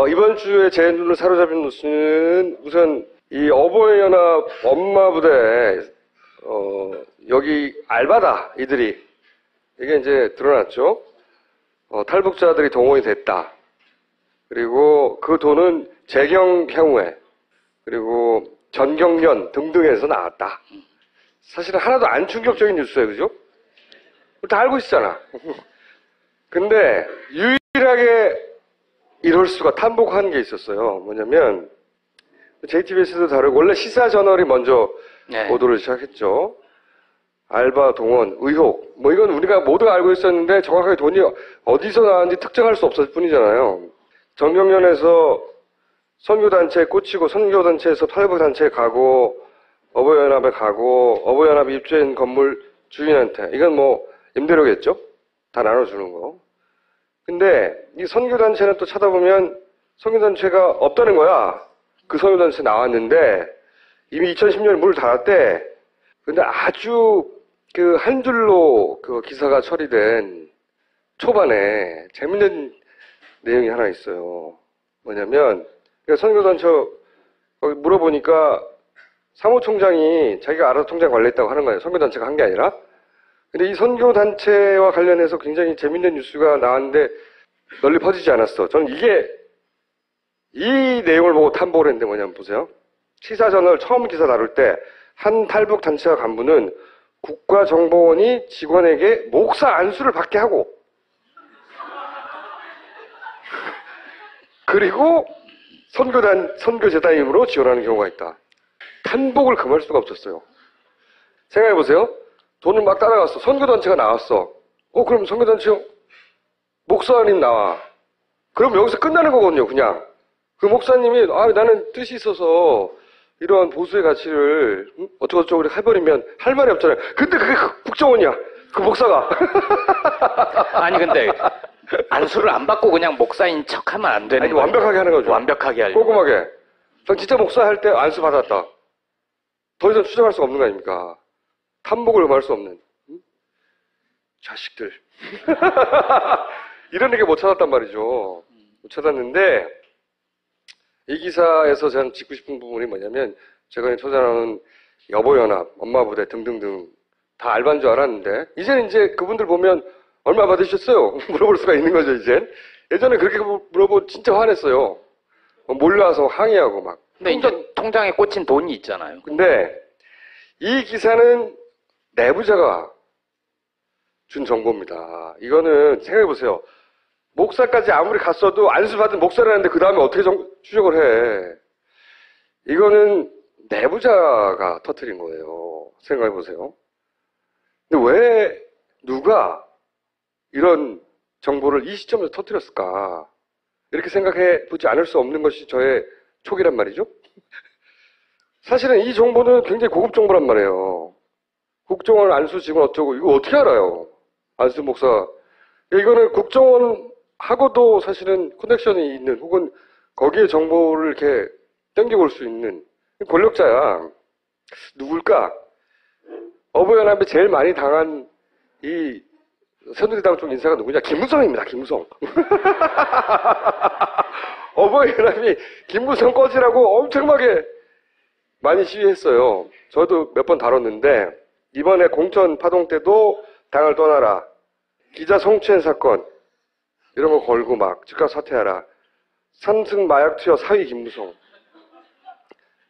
이번 주에 제 눈을 사로잡은 뉴스는 우선 이 어버이연합 엄마부대, 여기 알바다, 이들이. 이게 이제 드러났죠. 탈북자들이 동원이 됐다. 그리고 그 돈은 재경 향후에, 그리고 전경련 등등에서 나왔다. 사실은 하나도 안 충격적인 뉴스예요, 그죠? 다 알고 있잖아. 근데 유일하게 이럴 수가 탄복한 게 있었어요. 뭐냐면 JTBC도 다르고 원래 시사 저널이 먼저 보도를 시작했죠. 알바 동원 의혹 뭐 이건 우리가 모두가 알고 있었는데 정확하게 돈이 어디서 나왔는지 특정할 수 없었을 뿐이잖아요. 정경련에서 선교단체에 꽂히고 선교단체에서 탈북단체에 가고 어버이연합에 가고 어버이연합이 입주한 건물 주인한테 이건 뭐 임대료겠죠? 다 나눠주는 거. 근데 이 선교단체는 또 찾아보면 선교단체가 없다는 거야. 그 선교단체 나왔는데 이미 2010년에 문을 닫았대. 근데 아주 그 한 줄로 그 기사가 처리된 초반에 재밌는 내용이 하나 있어요. 뭐냐면 선교단체 거기 물어보니까 사무총장이 자기가 알아서 통장 관리했다고 하는 거예요. 선교단체가 한 게 아니라. 근데 이 선교단체와 관련해서 굉장히 재밌는 뉴스가 나왔는데 널리 퍼지지 않았어. 저는 이 내용을 보고 탐복을 했는데 뭐냐면 보세요. 시사저널 처음 기사 다룰 때 한 탈북단체와 간부는 국가정보원이 직원에게 목사 안수를 받게 하고 그리고 선교재단임으로 지원하는 경우가 있다. 탄복을 금할 수가 없었어요. 생각해보세요. 돈을 막 따라갔어. 선교단체가 나왔어. 그럼 선교단체 목사님 나와. 그럼 여기서 끝나는 거거든요, 그냥. 그 목사님이, 나는 뜻이 있어서 이러한 보수의 가치를 어쩌고저쩌고 해버리면 할 말이 없잖아요. 근데 그게 국정원이야. 그 목사가. 아니, 근데 안수를 안 받고 그냥 목사인 척 하면 안 되는 거예요. 완벽하게 하는 거죠. 완벽하게 하려고. 꼼꼼하게. 전 진짜 목사 할 때 안수 받았다. 더 이상 추정할 수가 없는 거 아닙니까? 탐복을 금할 수 없는. 자식들. 이런 얘기 못 찾았단 말이죠. 못 찾았는데, 이 기사에서 저는 짚고 싶은 부분이 뭐냐면, 제가 초대하는 여보연합, 엄마부대 등등등 다 알바인 줄 알았는데, 이제는 이제 그분들 보면 얼마 받으셨어요? 물어볼 수가 있는 거죠, 이젠. 예전에 그렇게 물어보고 진짜 화냈어요. 몰라서 항의하고 막. 근데 이제 통장에 꽂힌 돈이 있잖아요. 근데 이 기사는 내부자가 준 정보입니다. 이거는 생각해보세요. 목사까지 아무리 갔어도 안수받은 목사라는데 그 다음에 어떻게 추적을 해. 이거는 내부자가 터뜨린 거예요. 생각해보세요. 근데 왜 누가 이런 정보를 이 시점에서 터뜨렸을까? 이렇게 생각해 보지 않을 수 없는 것이 저의 촉이란 말이죠. 사실은 이 정보는 굉장히 고급 정보란 말이에요. 국정원 안수 직원 어쩌고 이거 어떻게 알아요? 안수 목사. 이거는 국정원하고도 사실은 커넥션이 있는 혹은 거기에 정보를 이렇게 땡겨올 수 있는 권력자야. 누굴까? 어버이연합에 제일 많이 당한 이 새누리당 쪽 인사가 누구냐? 김무성입니다. 김무성. 어버이연합이 김무성 꺼지라고 엄청나게 많이 시위했어요. 저도 몇 번 다뤘는데 이번에 공천 파동 때도 당을 떠나라. 기자 성추행 사건 이런 거 걸고 막 즉각 사퇴하라. 삼승 마약 투여 사위 김무성.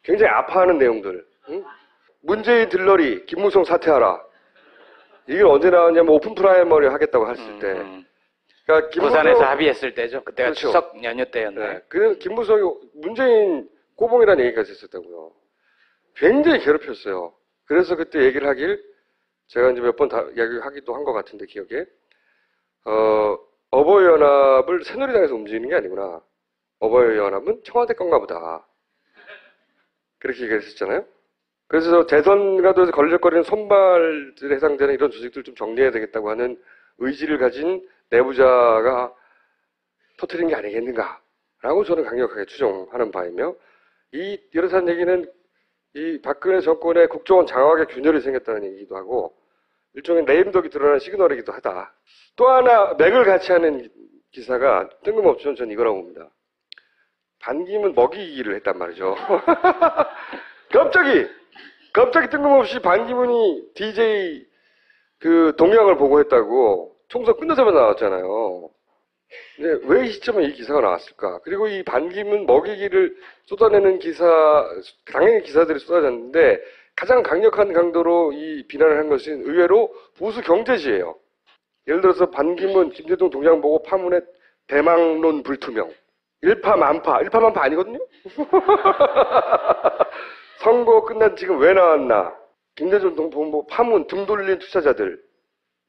굉장히 아파하는 내용들. 응? 문재인 들러리 김무성 사퇴하라. 이게 언제 나왔냐면 오픈 프라이머리 하겠다고 했을 때. 그러니까 부산에서 합의했을 때죠. 그때가 그렇죠. 추석 연휴 때였는데. 네. 그 김무성이 문재인 꼬봉이라는 얘기까지 했었다고요. 굉장히 괴롭혔어요. 그래서 그때 얘기를 하길 제가 이제 몇 번 다 이야기하기도 한 것 같은데 기억에 어버이연합을 새누리당에서 움직이는 게 아니구나. 어버이연합은 청와대 건가 보다. 그렇게 얘기를 했었잖아요. 그래서 대선과도 걸릴거리는 손발들에 해당되는 이런 조직들 좀 정리해야 되겠다고 하는 의지를 가진 내부자가 터뜨린 게 아니겠는가라고 저는 강력하게 추정하는 바이며 이렇다는 얘기는 이 박근혜 정권의 국정원 장악에 균열이 생겼다는 얘기기도 하고 일종의 레임덕이 드러난 시그널이기도 하다. 또 하나 맥을 같이 하는 기사가 뜬금없지만 저는 이거라고 봅니다. 반기문 먹이기를 했단 말이죠. 갑자기 뜬금없이 반기문이 DJ 그 동향을 보고했다고 총선 끝나자마자 나왔잖아요. 근데 왜 이 시점에 이 기사가 나왔을까? 그리고 이 반기문 먹이기를 쏟아내는 당연히 기사들이 쏟아졌는데 가장 강력한 강도로 이 비난을 한 것은 의외로 보수 경제지예요. 예를 들어서 반기문, 김대중 동향 보고 파문에 대망론 불투명. 일파만파 아니거든요? 선거 끝난 지금 왜 나왔나? 김대중 동보 파문 등 돌린 투자자들.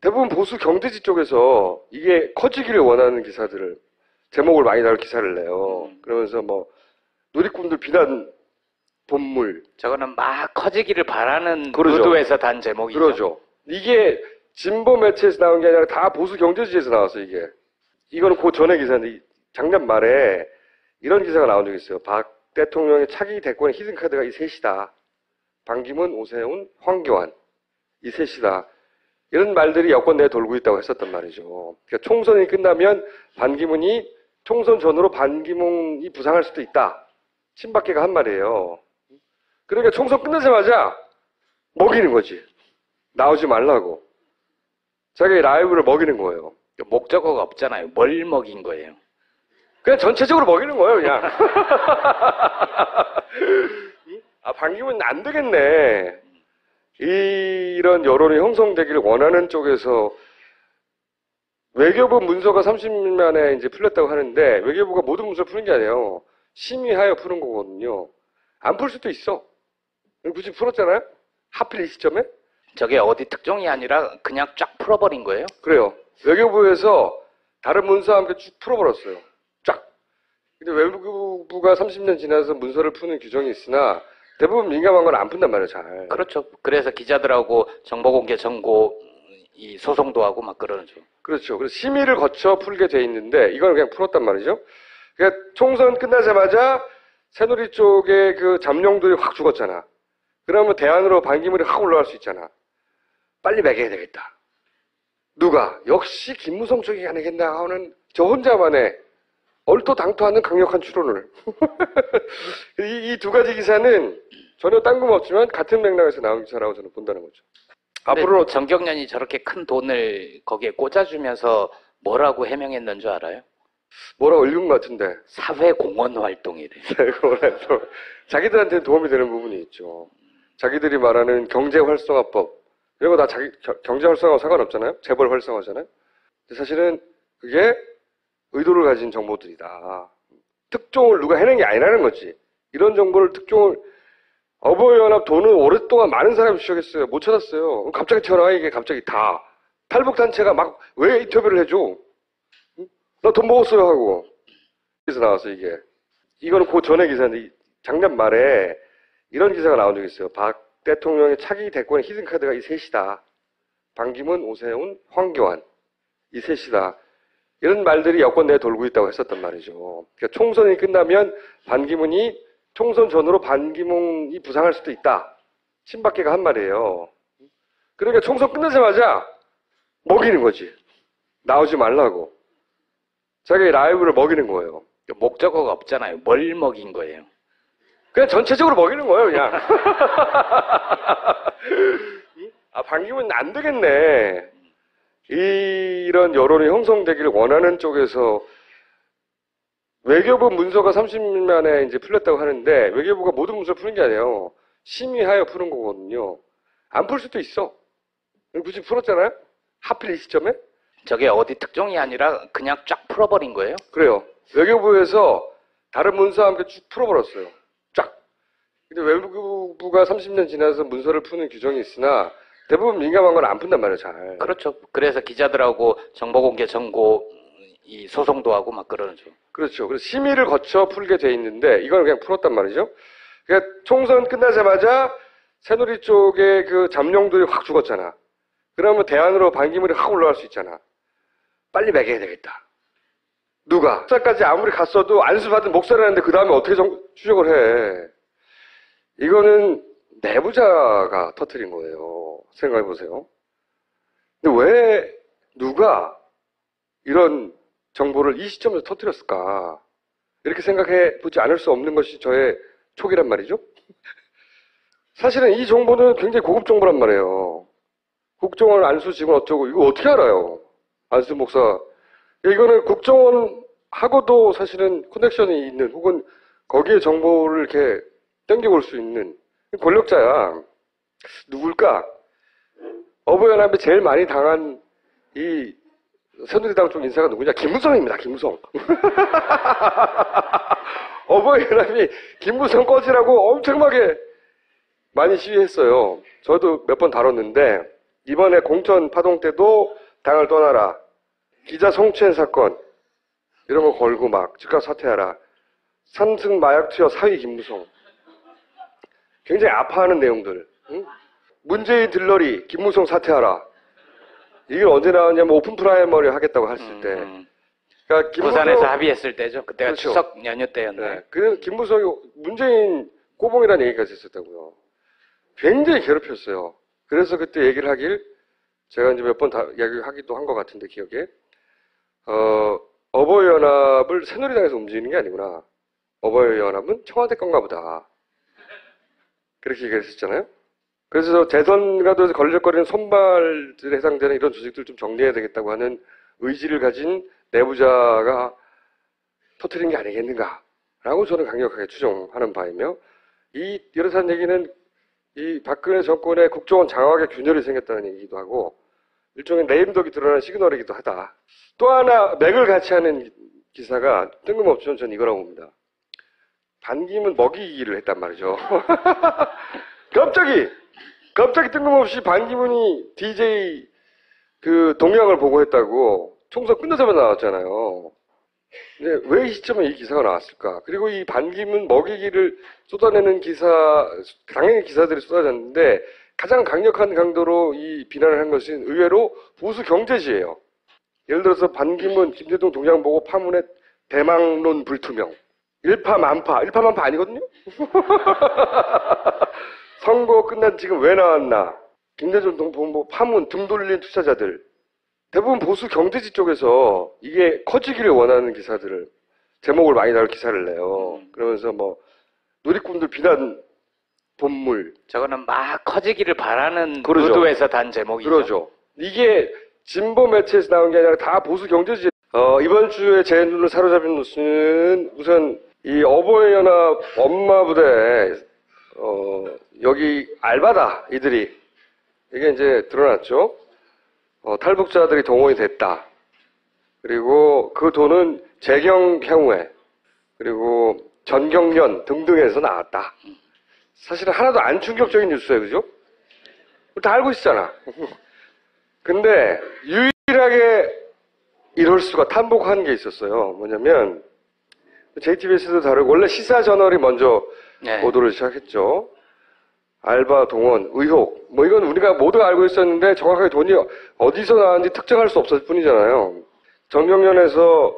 대부분 보수 경제지 쪽에서 이게 커지기를 원하는 기사들을, 제목을 많이 다룰 기사를 내요. 그러면서 뭐, 누리꾼들 비난 본물. 저거는 막 커지기를 바라는 그러죠. 의도에서 단 제목이죠. 그러죠. 이게 진보 매체에서 나온 게 아니라 다 보수 경제지에서 나왔어, 이게. 이거는 그 전에 기사인데, 작년 말에 이런 기사가 나온 적이 있어요. 박 대통령의 차기 대권의 히든카드가 이 셋이다. 반기문, 오세훈, 황교안. 이 셋이다. 이런 말들이 여권 내에 돌고 있다고 했었단 말이죠. 그러니까 총선이 끝나면 반기문이 총선 전으로 반기문이 부상할 수도 있다. 친박계가 한 말이에요. 그러니까 총선 끝나자마자 먹이는 거지. 나오지 말라고. 자기 라이브를 먹이는 거예요. 목적어가 없잖아요. 뭘 먹인 거예요? 그냥 전체적으로 먹이는 거예요, 그냥. 아, 반기문 안 되겠네. 이런 여론이 형성되기를 원하는 쪽에서 외교부 문서가 30만에 이제 풀렸다고 하는데 외교부가 모든 문서를 푸는 게 아니에요. 심의하여 푸는 거거든요. 안 풀 수도 있어. 굳이 풀었잖아요? 하필 이 시점에? 저게 어디 특종이 아니라 그냥 쫙 풀어버린 거예요? 그래요. 외교부에서 다른 문서와 함께 쭉 풀어버렸어요. 쫙. 근데 외교부가 30년 지나서 문서를 푸는 규정이 있으나 대부분 민감한 건 안 푼단 말이에요, 잘. 그렇죠. 그래서 기자들하고 정보공개 청구 이 소송도 하고 막 그러죠. 그렇죠. 그래서 심의를 거쳐 풀게 돼 있는데 이걸 그냥 풀었단 말이죠. 그러니까 총선 끝나자마자 새누리 쪽에 그 잠룡들이 확 죽었잖아. 그러면 대안으로 반기문이 확 올라갈 수 있잖아. 빨리 매겨야 되겠다. 누가? 역시 김무성 쪽이 아니겠나 하는 저 혼자만의 얼토당토하는 강력한 추론을. 이 두 가지 기사는 전혀 딴금없지만 같은 맥락에서 나온 기사라고 저는 본다는 거죠. 앞으로 정경련이 저렇게 큰 돈을 거기에 꽂아주면서 뭐라고 해명했는 줄 알아요? 뭐라고 읽은 것 같은데. 사회공헌 활동이래. 자기들한테는 도움이 되는 부분이 있죠. 자기들이 말하는 경제활성화법. 이런 거 다 경제활성화하고 상관없잖아요. 재벌 활성화잖아요. 근데 사실은 그게 의도를 가진 정보들이다. 특종을 누가 해낸 게 아니라는 거지. 이런 정보를 특종을 어버이연합 돈을 오랫동안 많은 사람이 주셨겠어요. 못 찾았어요. 갑자기 튀어나와 이게 갑자기 다. 탈북단체가 막 왜 인터뷰를 해줘? 나 돈 먹었어요 하고. 그래서 나왔어 이게. 이거는 그 전에 기사인데 작년 말에 이런 기사가 나온 적이 있어요. 박 대통령의 차기 대권의 히든카드가 이 셋이다. 반기문, 오세훈, 황교안. 이 셋이다. 이런 말들이 여권 내에 돌고 있다고 했었단 말이죠. 그러니까 총선이 끝나면 반기문이 총선 전으로 반기문이 부상할 수도 있다. 친박계가 한 말이에요. 그러니까 총선 끝나자마자 먹이는 거지. 나오지 말라고. 자기 라이브를 먹이는 거예요. 목적어가 없잖아요. 뭘 먹인 거예요? 그냥 전체적으로 먹이는 거예요, 그냥. 아, 반기문 안 되겠네. 이런 여론이 형성되기를 원하는 쪽에서 외교부 문서가 30만에 이제 풀렸다고 하는데 외교부가 모든 문서를 푸는 게 아니에요. 심의하여 푸는 거거든요. 안 풀 수도 있어. 굳이 풀었잖아요? 하필 이 시점에? 저게 어디 특종이 아니라 그냥 쫙 풀어버린 거예요? 그래요. 외교부에서 다른 문서와 함께 쭉 풀어버렸어요. 쫙. 근데 외교부가 30년 지나서 문서를 푸는 규정이 있으나 대부분 민감한 건 안 푼단 말이에요, 잘. 그렇죠. 그래서 기자들하고 정보공개 청구 이 소송도 하고 막 그러죠. 그렇죠. 그래서 심의를 거쳐 풀게 돼 있는데 이걸 그냥 풀었단 말이죠. 그러니까 총선 끝나자마자 새누리 쪽에 그 잠룡들이 확 죽었잖아. 그러면 대안으로 반기문이 확 올라갈 수 있잖아. 빨리 매겨야 되겠다. 누가? 목사까지 아무리 갔어도 안수받은 목사라는데 그 다음에 어떻게 추적을 해. 이거는 내부자가 터뜨린 거예요. 생각해보세요. 근데 왜 누가 이런 정보를 이 시점에서 터뜨렸을까? 이렇게 생각해 보지 않을 수 없는 것이 저의 촉이란 말이죠. 사실은 이 정보는 굉장히 고급 정보란 말이에요. 국정원 안수 직원 어쩌고 이거 어떻게 알아요? 안수 목사. 이거는 국정원하고도 사실은 커넥션이 있는 혹은 거기에 정보를 이렇게 땡겨올 수 있는 권력자야. 누굴까? 어버이연합에 제일 많이 당한 이 새누리당 쪽 인사가 누구냐? 김무성입니다. 김무성. 어버이연합이 김무성 꺼지라고 엄청나게 많이 시위했어요. 저도 몇 번 다뤘는데 이번에 공천 파동 때도 당을 떠나라. 기자 성추행 사건 이런 거 걸고 막 즉각 사퇴하라. 삼승 마약 투여 사위 김무성. 굉장히 아파하는 내용들. 응? 문재인 들러리 김무성 사퇴하라. 이게 언제 나왔냐면 오픈 프라이머리 하겠다고 했을 때. 그러니까 부산에서 합의했을 때죠. 그때가 그렇죠. 추석 연휴 때였네. 네. 그 김무성이 문재인 꼬봉이라는 얘기까지 했었다고요. 굉장히 괴롭혔어요. 그래서 그때 얘기를 하길 제가 이제 몇 번 다 이야기하기도 한 것 같은데 기억에 어버이연합을 새누리당에서 움직이는 게 아니구나. 어버이연합은 청와대 건가 보다. 그렇게 얘기를 했었잖아요. 그래서 대선과도 걸릴거리는 손발들에 해당되는 이런 조직들 좀 정리해야 되겠다고 하는 의지를 가진 내부자가 터뜨린 게 아니겠는가라고 저는 강력하게 추정하는 바이며 이렇다는 얘기는 이 박근혜 정권의 국정원 장악에 균열이 생겼다는 얘기기도 하고 일종의 네임덕이 드러난 시그널이기도 하다. 또 하나 맥을 같이 하는 기사가 뜬금없지만 저는 이거라고 봅니다. 반기문 먹이기를 했단 말이죠. 갑자기 뜬금없이 반기문이 DJ 그 동향을 보고했다고 총선 끝나자마자 나왔잖아요. 근데 왜 이 시점에 이 기사가 나왔을까? 그리고 이 반기문 먹이기를 쏟아내는 기사, 당연히 기사들이 쏟아졌는데 가장 강력한 강도로 이 비난을 한 것은 의외로 보수 경제지예요. 예를 들어서 반기문, 김대중 동향 보고 파문에 대망론 불투명. 일파만파 아니거든요? 선거 끝난 지금 왜 나왔나? 김대중 동보 파문 등 돌린 투자자들. 대부분 보수 경제지 쪽에서 이게 커지기를 원하는 기사들을, 제목을 많이 다룰 기사를 내요. 그러면서 뭐, 누리꾼들 비난 본물. 저거는 막 커지기를 바라는 그러죠. 의도에서 단 제목이죠. 그러죠. 이게 진보 매체에서 나온 게 아니라 다 보수 경제지. 이번 주에 제 눈을 사로잡힌 뉴스는 우선 이 어버이연합 엄마부대, 여기 알바다, 이들이. 이게 이제 드러났죠. 탈북자들이 동원이 됐다. 그리고 그 돈은 재경향후회, 그리고 전경련 등등에서 나왔다. 사실은 하나도 안 충격적인 뉴스예요, 그죠? 다 알고 있잖아. 근데 유일하게 이럴 수가 탄복한 게 있었어요. 뭐냐면 JTBC도 다르고 원래 시사 저널이 먼저 네. 보도를 시작했죠. 알바 동원 의혹 뭐 이건 우리가 모두가 알고 있었는데 정확하게 돈이 어디서 나왔는지 특정할 수 없었을 뿐이잖아요. 정경련에서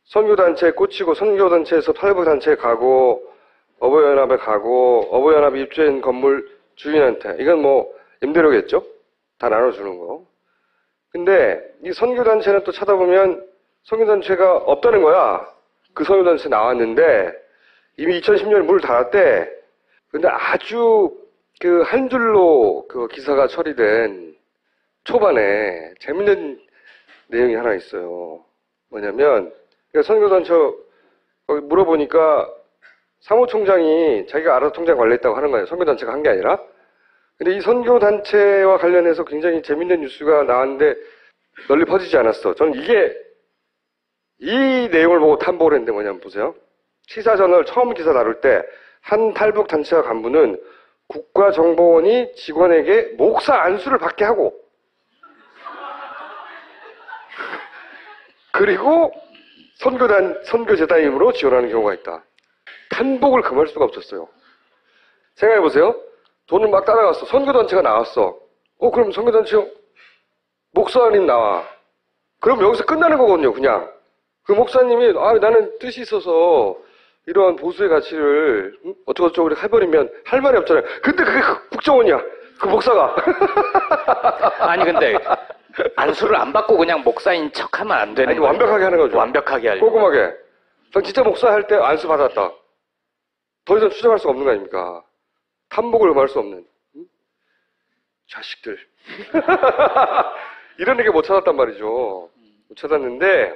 선교단체에 꽂히고 선교단체에서 탈북단체에 가고 어버이연합에 가고 어버이연합이 입주한 건물 주인한테 이건 뭐 임대료겠죠? 다 나눠주는 거. 근데 이 선교단체는 또 찾아보면 선교단체가 없다는 거야. 그 선교단체 나왔는데 이미 2010년에 문을 닫았대. 근데 아주 그 한 줄로 그 기사가 처리된 초반에 재밌는 내용이 하나 있어요. 뭐냐면 선교단체 거기 물어보니까 사무총장이 자기가 알아서 통장 관리했다고 하는 거예요. 선교단체가 한 게 아니라. 근데 이 선교단체와 관련해서 굉장히 재밌는 뉴스가 나왔는데 널리 퍼지지 않았어. 저는 이 내용을 보고 탐복을 했는데 뭐냐면 보세요. 시사저널 처음 기사 다룰 때 한 탈북단체와 간부는 국가정보원이 직원에게 목사 안수를 받게 하고 그리고 선교재단 힘으로 지원하는 경우가 있다. 탄복을 금할 수가 없었어요. 생각해보세요. 돈을 막 따라갔어. 선교단체가 나왔어. 그럼 선교단체 목사님 나와. 그럼 여기서 끝나는 거거든요, 그냥. 그 목사님이, 나는 뜻이 있어서 이러한 보수의 가치를 어쩌고저쩌고 해버리면 할 말이 없잖아요. 근데 그게 국정원이야. 그 목사가. 아니, 근데 안수를 안 받고 그냥 목사인 척 하면 안 되는 아니, 거예요. 완벽하게 하는 거죠. 완벽하게 하려고. 꼼꼼하게. 진짜 목사할 때 안수 받았다. 더 이상 추정할 수가 없는 거 아닙니까? 탐복을 금할 수 없는. 응? 자식들. 이런 얘기 못 찾았단 말이죠. 못 찾았는데,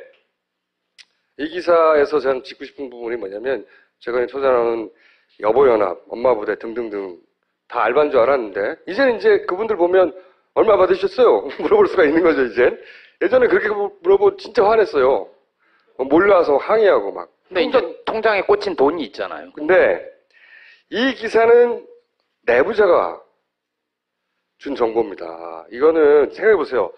이 기사에서 저는 짚고 싶은 부분이 뭐냐면, 제가 초대하는 여보연합, 엄마부대 등등등 다 알바인 줄 알았는데, 이제는 이제 그분들 보면 얼마 받으셨어요? 물어볼 수가 있는 거죠, 이젠. 예전에 그렇게 물어보고 진짜 화냈어요. 몰라서 항의하고 막. 근데 이제 통장에 꽂힌 돈이 있잖아요. 근데 이 기사는 내부자가 준 정보입니다. 이거는 생각해보세요.